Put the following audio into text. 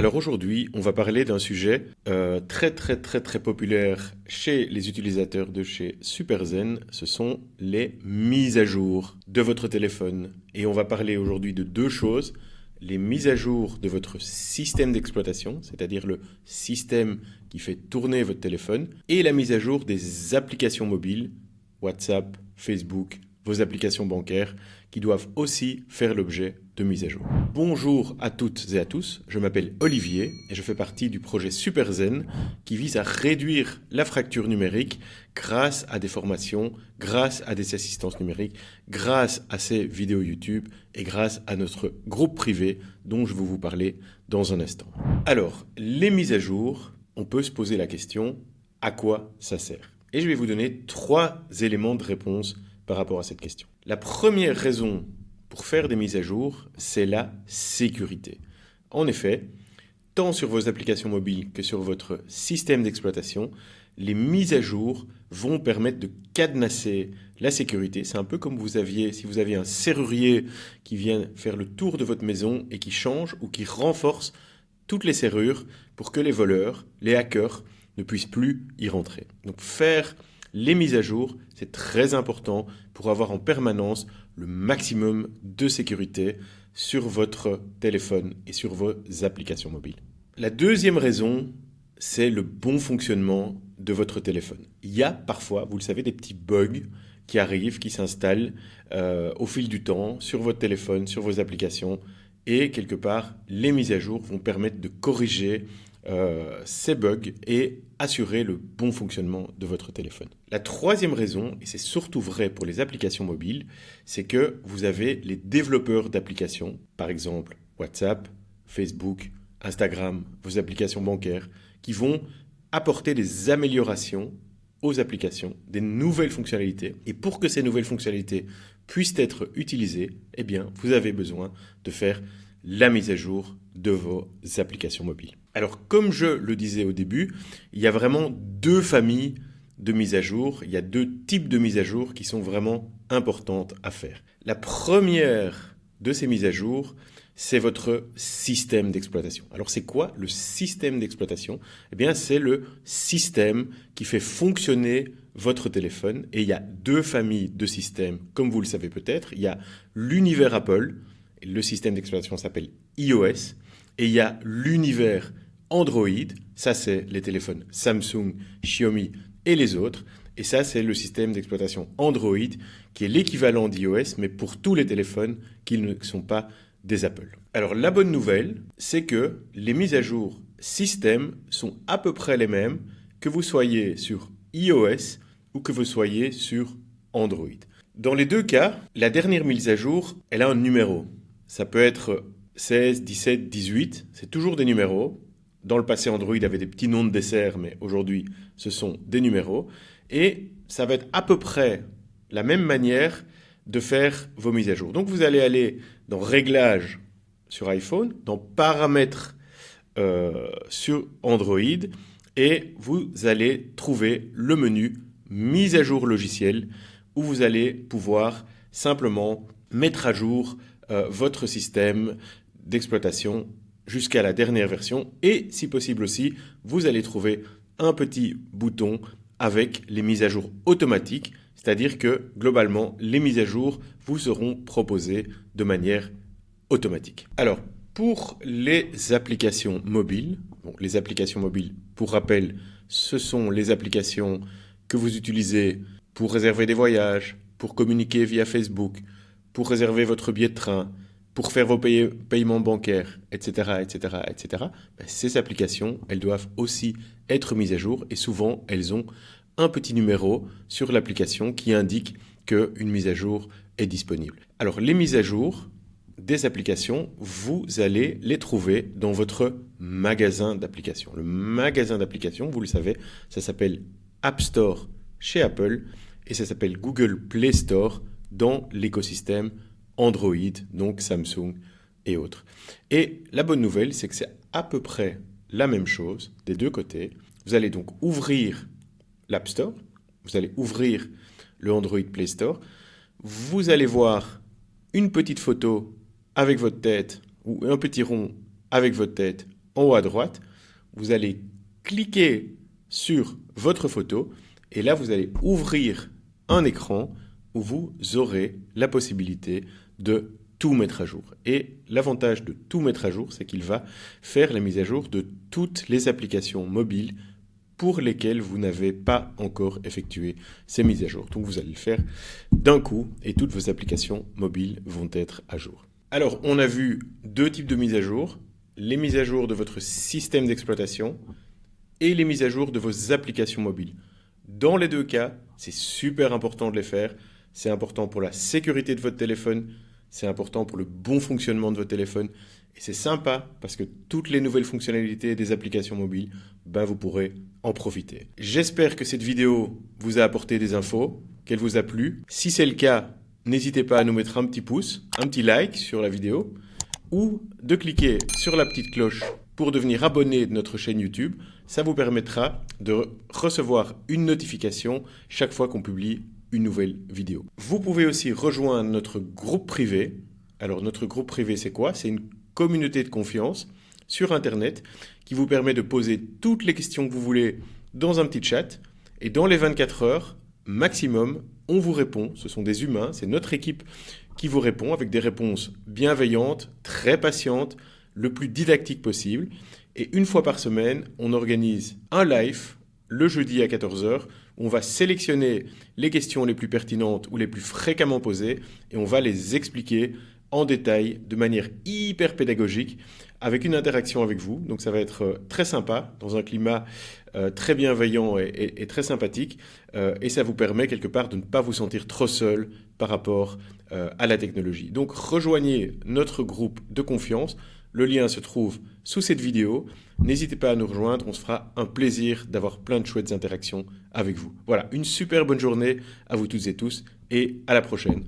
Alors aujourd'hui, on va parler d'un sujet très populaire chez les utilisateurs de chez SuperZen. Ce sont les mises à jour de votre téléphone. Et on va parler aujourd'hui de deux choses. Les mises à jour de votre système d'exploitation, c'est-à-dire le système qui fait tourner votre téléphone, et la mise à jour des applications mobiles, WhatsApp, Facebook, vos applications bancaires, qui doivent aussi faire l'objet de mise à jour. Bonjour à toutes et à tous, je m'appelle Olivier et je fais partie du projet SuperZen qui vise à réduire la fracture numérique grâce à des formations, grâce à des assistances numériques, grâce à ces vidéos YouTube et grâce à notre groupe privé dont je vais vous parler dans un instant. Alors, les mises à jour, on peut se poser la question, à quoi ça sert? Et je vais vous donner 3 éléments de réponse par rapport à cette question. La première raison pour faire des mises à jour, c'est la sécurité. En effet, tant sur vos applications mobiles que sur votre système d'exploitation, les mises à jour vont permettre de cadenasser la sécurité. C'est un peu comme si vous aviez un serrurier qui vient faire le tour de votre maison et qui change ou qui renforce toutes les serrures pour que les voleurs, les hackers, ne puissent plus y rentrer. Donc faire les mises à jour, c'est très important pour avoir en permanence le maximum de sécurité sur votre téléphone et sur vos applications mobiles. La deuxième raison, c'est le bon fonctionnement de votre téléphone. Il y a parfois, vous le savez, des petits bugs qui arrivent, qui s'installent au fil du temps sur votre téléphone, sur vos applications. Et quelque part, les mises à jour vont permettre de corriger ces bugs et assurer le bon fonctionnement de votre téléphone. La troisième raison, et c'est surtout vrai pour les applications mobiles, c'est que vous avez les développeurs d'applications, par exemple WhatsApp, Facebook, Instagram, vos applications bancaires, qui vont apporter des améliorations aux applications, des nouvelles fonctionnalités. Et pour que ces nouvelles fonctionnalités puissent être utilisées, eh bien, vous avez besoin de faire la mise à jour de vos applications mobiles. Alors, comme je le disais au début, il y a vraiment deux familles de mises à jour. Il y a deux types de mises à jour qui sont vraiment importantes à faire. La première de ces mises à jour, c'est votre système d'exploitation. Alors, c'est quoi le système d'exploitation? Eh bien, c'est le système qui fait fonctionner votre téléphone. Et il y a deux familles de systèmes, comme vous le savez peut-être. Il y a l'univers Apple. Le système d'exploitation s'appelle iOS. Et il y a l'univers Android. Ça, c'est les téléphones Samsung, Xiaomi et les autres. Et ça, c'est le système d'exploitation Android qui est l'équivalent d'iOS, mais pour tous les téléphones qui ne sont pas des Apple. Alors, la bonne nouvelle, c'est que les mises à jour système sont à peu près les mêmes que vous soyez sur iOS ou que vous soyez sur Android. Dans les deux cas, la dernière mise à jour, elle a un numéro. Ça peut être 16, 17, 18, c'est toujours des numéros. Dans le passé, Android avait des petits noms de dessert, mais aujourd'hui, ce sont des numéros. Et ça va être à peu près la même manière de faire vos mises à jour. Donc, vous allez aller dans Réglages sur iPhone, dans Paramètres sur Android, et vous allez trouver le menu Mise à jour logiciel, où vous allez pouvoir simplement mettre à jour votre système d'exploitation jusqu'à la dernière version. Et si possible aussi, vous allez trouver un petit bouton avec les mises à jour automatiques, c'est-à-dire que globalement, les mises à jour vous seront proposées de manière automatique. Alors, pour les applications mobiles, les applications mobiles, pour rappel, ce sont les applications que vous utilisez pour réserver des voyages, pour communiquer via Facebook, pour réserver votre billet de train, pour faire vos paiements bancaires, etc., etc., etc., ces applications, elles doivent aussi être mises à jour et souvent, elles ont un petit numéro sur l'application qui indique qu'une mise à jour est disponible. Alors, les mises à jour des applications, vous allez les trouver dans votre magasin d'applications. Le magasin d'applications, vous le savez, ça s'appelle App Store chez Apple et ça s'appelle Google Play Store dans l'écosystème Android, donc Samsung et autres. Et la bonne nouvelle, c'est que c'est à peu près la même chose des deux côtés. Vous allez donc ouvrir l'App Store, vous allez ouvrir le Android Play Store, vous allez voir une petite photo avec votre tête ou un petit rond avec votre tête en haut à droite, vous allez cliquer sur votre photo et là, vous allez ouvrir un écran où vous aurez la possibilité de tout mettre à jour. Et l'avantage de tout mettre à jour, c'est qu'il va faire la mise à jour de toutes les applications mobiles pour lesquelles vous n'avez pas encore effectué ces mises à jour. Donc vous allez le faire d'un coup et toutes vos applications mobiles vont être à jour. Alors, on a vu deux types de mises à jour. Les mises à jour de votre système d'exploitation et les mises à jour de vos applications mobiles. Dans les deux cas, c'est super important de les faire. C'est important pour la sécurité de votre téléphone, c'est important pour le bon fonctionnement de votre téléphone. Et c'est sympa parce que toutes les nouvelles fonctionnalités des applications mobiles, vous pourrez en profiter. J'espère que cette vidéo vous a apporté des infos, qu'elle vous a plu. Si c'est le cas, n'hésitez pas à nous mettre un petit pouce, un petit like sur la vidéo ou de cliquer sur la petite cloche pour devenir abonné de notre chaîne YouTube. Ça vous permettra de recevoir une notification chaque fois qu'on publie une nouvelle vidéo. Vous pouvez aussi rejoindre notre groupe privé. Alors notre groupe privé, c'est quoi? C'est une communauté de confiance sur Internet qui vous permet de poser toutes les questions que vous voulez dans un petit chat. Et dans les 24 heures maximum, on vous répond. Ce sont des humains, c'est notre équipe qui vous répond avec des réponses bienveillantes, très patientes, le plus didactique possible. Et une fois par semaine, on organise un live le jeudi à 14 heures où on va sélectionner les questions les plus pertinentes ou les plus fréquemment posées et on va les expliquer en détail de manière hyper pédagogique avec une interaction avec vous. Donc ça va être très sympa dans un climat très bienveillant et très sympathique et ça vous permet quelque part de ne pas vous sentir trop seul par rapport à la technologie. Donc rejoignez notre groupe de confiance. Le lien se trouve sous cette vidéo. N'hésitez pas à nous rejoindre, on se fera un plaisir d'avoir plein de chouettes interactions avec vous. Voilà, une super bonne journée à vous toutes et tous et à la prochaine.